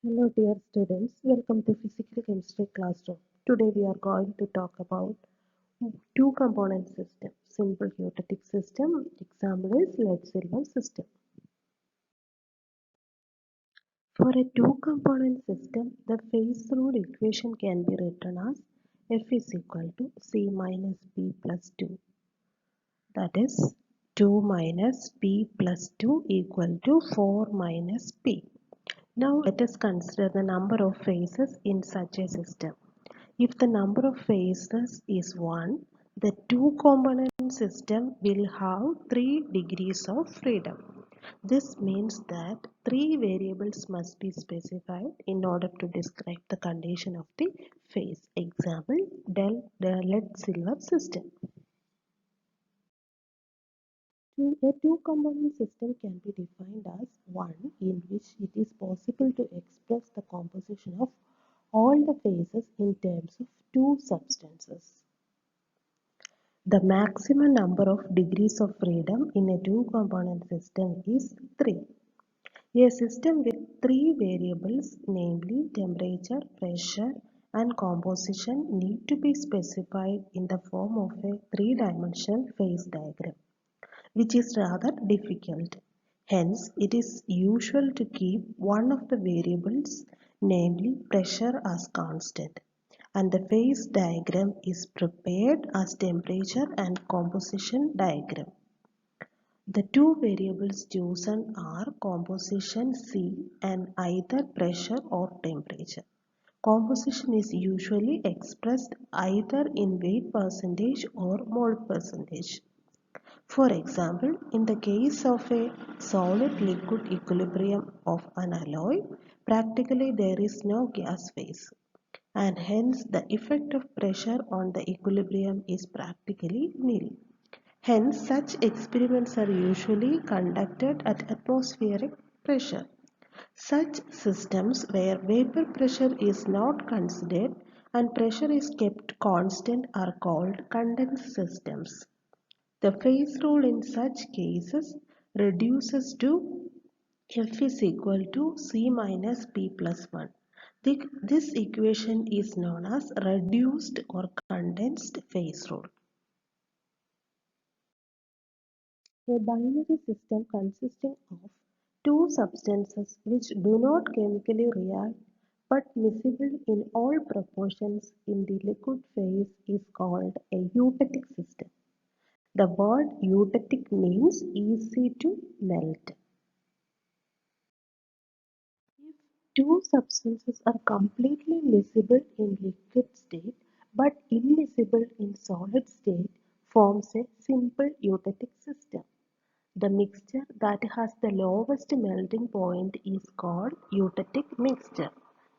Hello dear students, welcome to Physical Chemistry Classroom. Today we are going to talk about two component system, simple eutectic system, example is lead-silver system. For a two component system, the phase rule equation can be written as F is equal to C minus B plus 2. That is 2 minus B plus 2 equal to 4 minus B. Now let us consider the number of phases in such a system. If the number of phases is 1, the two-component system will have 3 degrees of freedom. This means that 3 variables must be specified in order to describe the condition of the phase. Example, the lead-silver system. A two-component system can be defined as one in which it is possible to express the composition of all the phases in terms of two substances. The maximum number of degrees of freedom in a two-component system is 3. A system with 3 variables, namely temperature, pressure, and composition, need to be specified in the form of a three-dimensional phase diagram, which is rather difficult. Hence, it is usual to keep one of the variables, namely pressure, as constant, and the phase diagram is prepared as temperature and composition diagram. The two variables chosen are composition C and either pressure or temperature. Composition is usually expressed either in weight percentage or mole percentage. For example, in the case of a solid-liquid equilibrium of an alloy, practically there is no gas phase, and hence the effect of pressure on the equilibrium is practically nil. Hence, such experiments are usually conducted at atmospheric pressure. Such systems where vapor pressure is not considered and pressure is kept constant are called condensed systems. The phase rule in such cases reduces to F is equal to C minus P plus 1. This equation is known as reduced or condensed phase rule. A binary system consisting of two substances which do not chemically react but miscible in all proportions in the liquid phase is called a eutectic system. The word eutectic means easy to melt. If two substances are completely miscible in liquid state but immiscible in solid state forms a simple eutectic system. The mixture that has the lowest melting point is called eutectic mixture,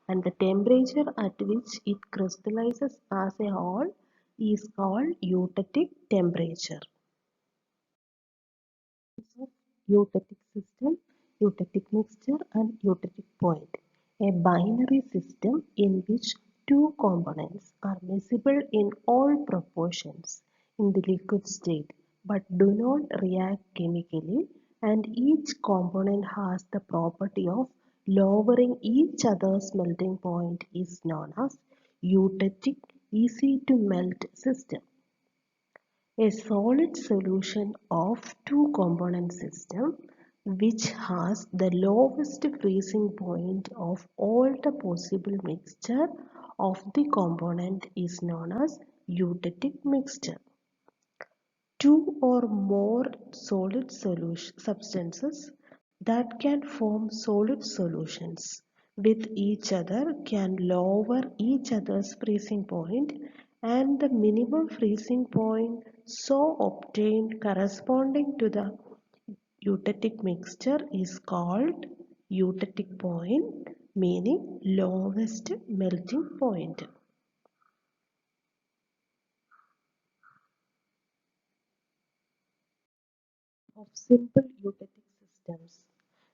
and the temperature at which it crystallizes as a whole is called eutectic temperature. Of eutectic system, eutectic mixture and eutectic point. A binary system in which two components are miscible in all proportions in the liquid state but do not react chemically, and each component has the property of lowering each other's melting point is known as eutectic easy to melt system. A solid solution of two-component system which has the lowest freezing point of all the possible mixture of the component is known as eutectic mixture. Two or more solid substances that can form solid solutions with each other can lower each other's freezing point, and the minimum freezing point so obtained corresponding to the eutectic mixture is called eutectic point, meaning lowest melting point. Of simple eutectic systems.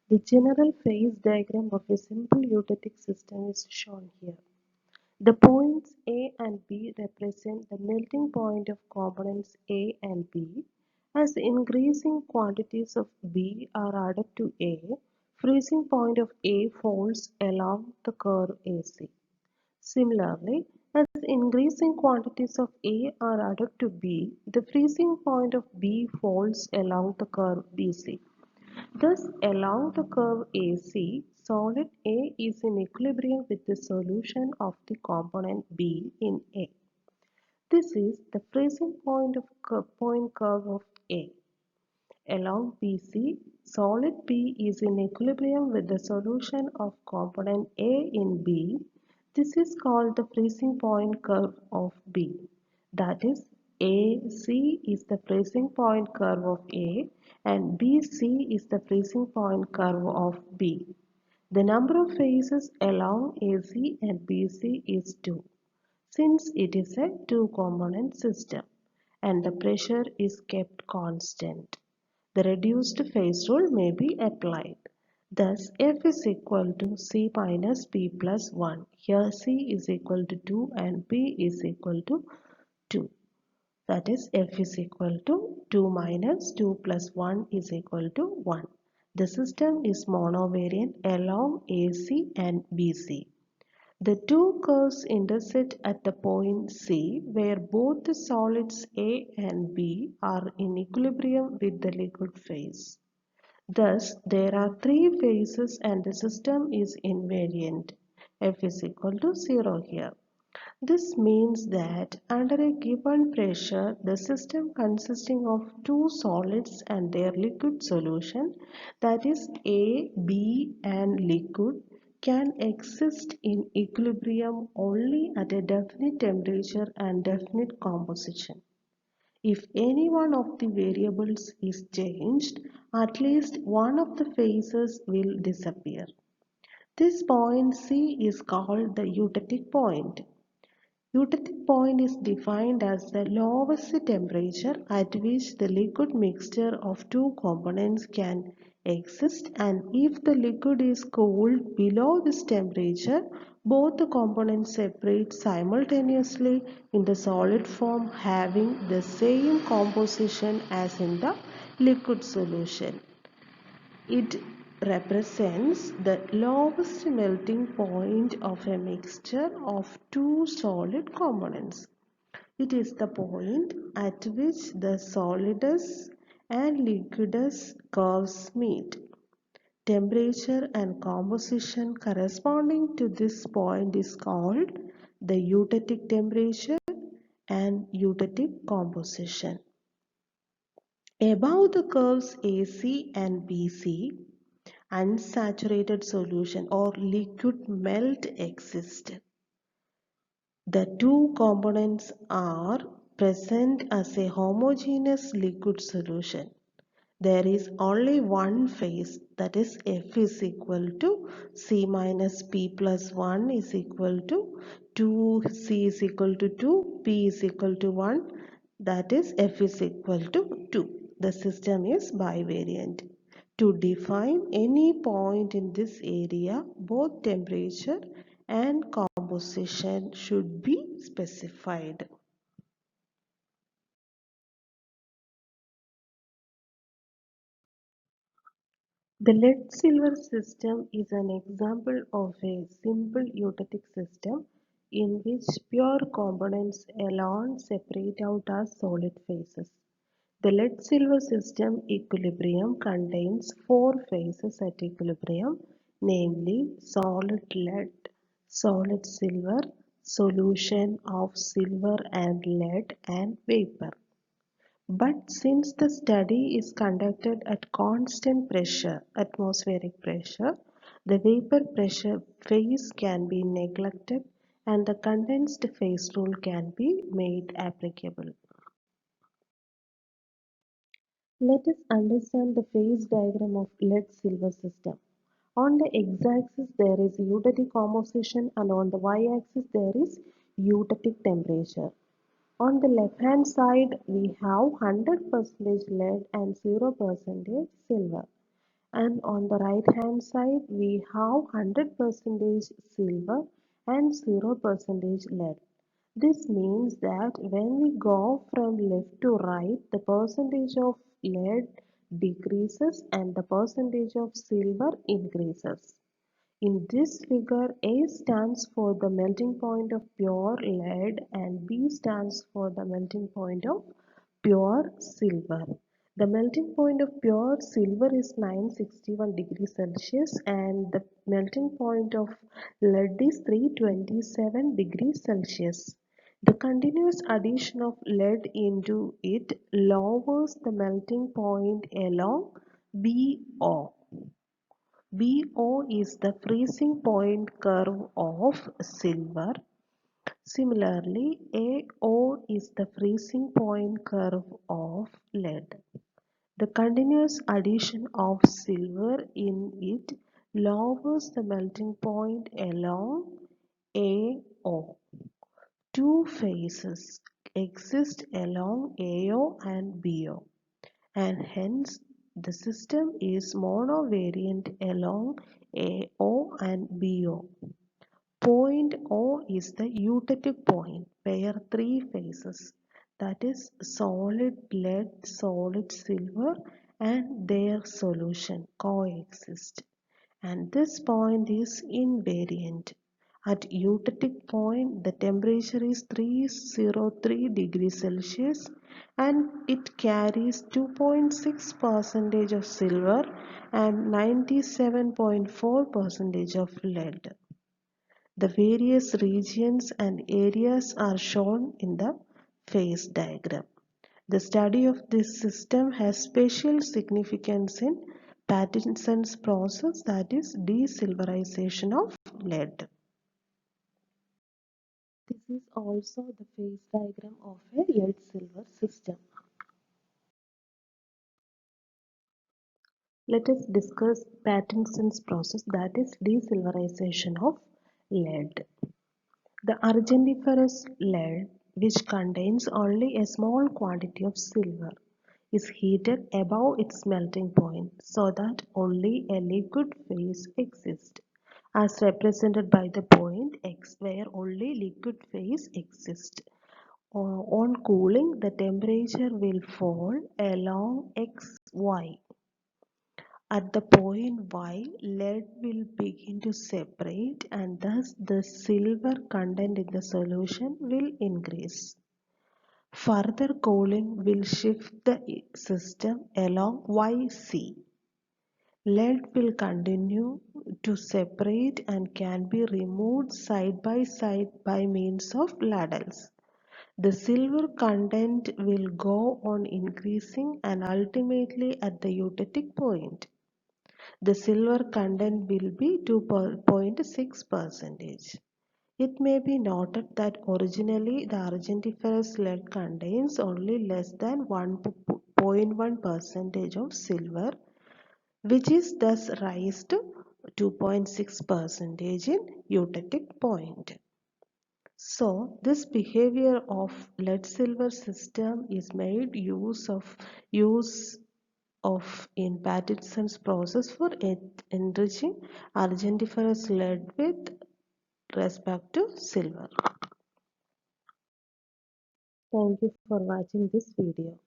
The general phase diagram of a simple eutectic system is shown here. The points A and B represent the melting point of components A and B. As increasing quantities of B are added to A, freezing point of A falls along the curve AC. Similarly, as increasing quantities of A are added to B, the freezing point of B falls along the curve BC. Thus, along the curve AC, solid A is in equilibrium with the solution of the component B in A. This is the freezing point of point curve of A. Along BC, solid B is in equilibrium with the solution of component A in B. This is called the freezing point curve of B. That is, AC is the freezing point curve of A and BC is the freezing point curve of B. The number of phases along AC and BC is 2 since it is a two-component system and the pressure is kept constant. The reduced phase rule may be applied. Thus, F is equal to C minus P plus 1. Here C is equal to 2 and P is equal to 2. That is F is equal to 2 minus 2 plus 1 is equal to 1. The system is monovariant along AC and BC. The two curves intersect at the point C where both the solids A and B are in equilibrium with the liquid phase. Thus, there are three phases and the system is invariant. F is equal to 0 here. This means that under a given pressure, the system consisting of two solids and their liquid solution, that is A, B and liquid, can exist in equilibrium only at a definite temperature and definite composition. If any one of the variables is changed, at least one of the phases will disappear. This point C is called the eutectic point. Eutectic point is defined as the lowest temperature at which the liquid mixture of two components can exist, and if the liquid is cooled below this temperature, both the components separate simultaneously in the solid form having the same composition as in the liquid solution. It represents the lowest melting point of a mixture of two solid components. It is the point at which the solidus and liquidus curves meet. Temperature and composition corresponding to this point is called the eutectic temperature and eutectic composition. Above the curves AC and BC, unsaturated solution or liquid melt exists. The two components are present as a homogeneous liquid solution. There is only one phase, that is F is equal to C minus P plus 1 is equal to 2, C is equal to 2, P is equal to 1, that is F is equal to 2. The system is bivariant. To define any point in this area, both temperature and composition should be specified. The lead-silver system is an example of a simple eutectic system in which pure components alone separate out as solid phases. The lead-silver system equilibrium contains four phases at equilibrium, namely solid lead, solid silver, solution of silver and lead, and vapor. But since the study is conducted at constant pressure, atmospheric pressure, the vapor pressure phase can be neglected and the condensed phase rule can be made applicable. Let us understand the phase diagram of lead-silver system. On the x-axis there is eutectic composition and on the y-axis there is eutectic temperature. On the left hand side we have 100% lead and 0% silver, and on the right hand side we have 100% silver and 0% lead. This means that when we go from left to right, the percentage of lead decreases and the percentage of silver increases. In this figure, A stands for the melting point of pure lead and B stands for the melting point of pure silver. The melting point of pure silver is 961 degrees Celsius and the melting point of lead is 327 degrees Celsius. The continuous addition of lead into it lowers the melting point along BO. BO is the freezing point curve of silver. Similarly, AO is the freezing point curve of lead. The continuous addition of silver in it lowers the melting point along AO. Two phases exist along AO and BO, and hence the system is monovariant along AO and BO. Point O is the eutectic point where three phases, that is solid lead, solid silver and their solution coexist, and this point is invariant. At eutectic point the temperature is 303 degrees Celsius and it carries 2.6% of silver and 97.4% of lead. The various regions and areas are shown in the phase diagram. The study of this system has special significance in Patterson's process, that is desilverization of lead. This is also the phase diagram of a lead-silver system. Let us discuss Patterson's process, that is desilverization of lead. The argentiferous lead, which contains only a small quantity of silver, is heated above its melting point so that only a liquid phase exists, as represented by the point X where only liquid phase exists. On cooling, the temperature will fall along XY. At the point Y, lead will begin to separate and thus the silver content in the solution will increase. Further cooling will shift the system along YC. Lead will continue to separate and can be removed side by side by means of ladles. The silver content will go on increasing and ultimately at the eutectic point, the silver content will be 2.6%. It may be noted that originally the argentiferous lead contains only less than 1.1% of silver, which is thus raised to 2.6% in eutectic point. So, this behavior of lead-silver system is made use of in Patterson's process for enriching argentiferous lead with respect to silver. Thank you for watching this video.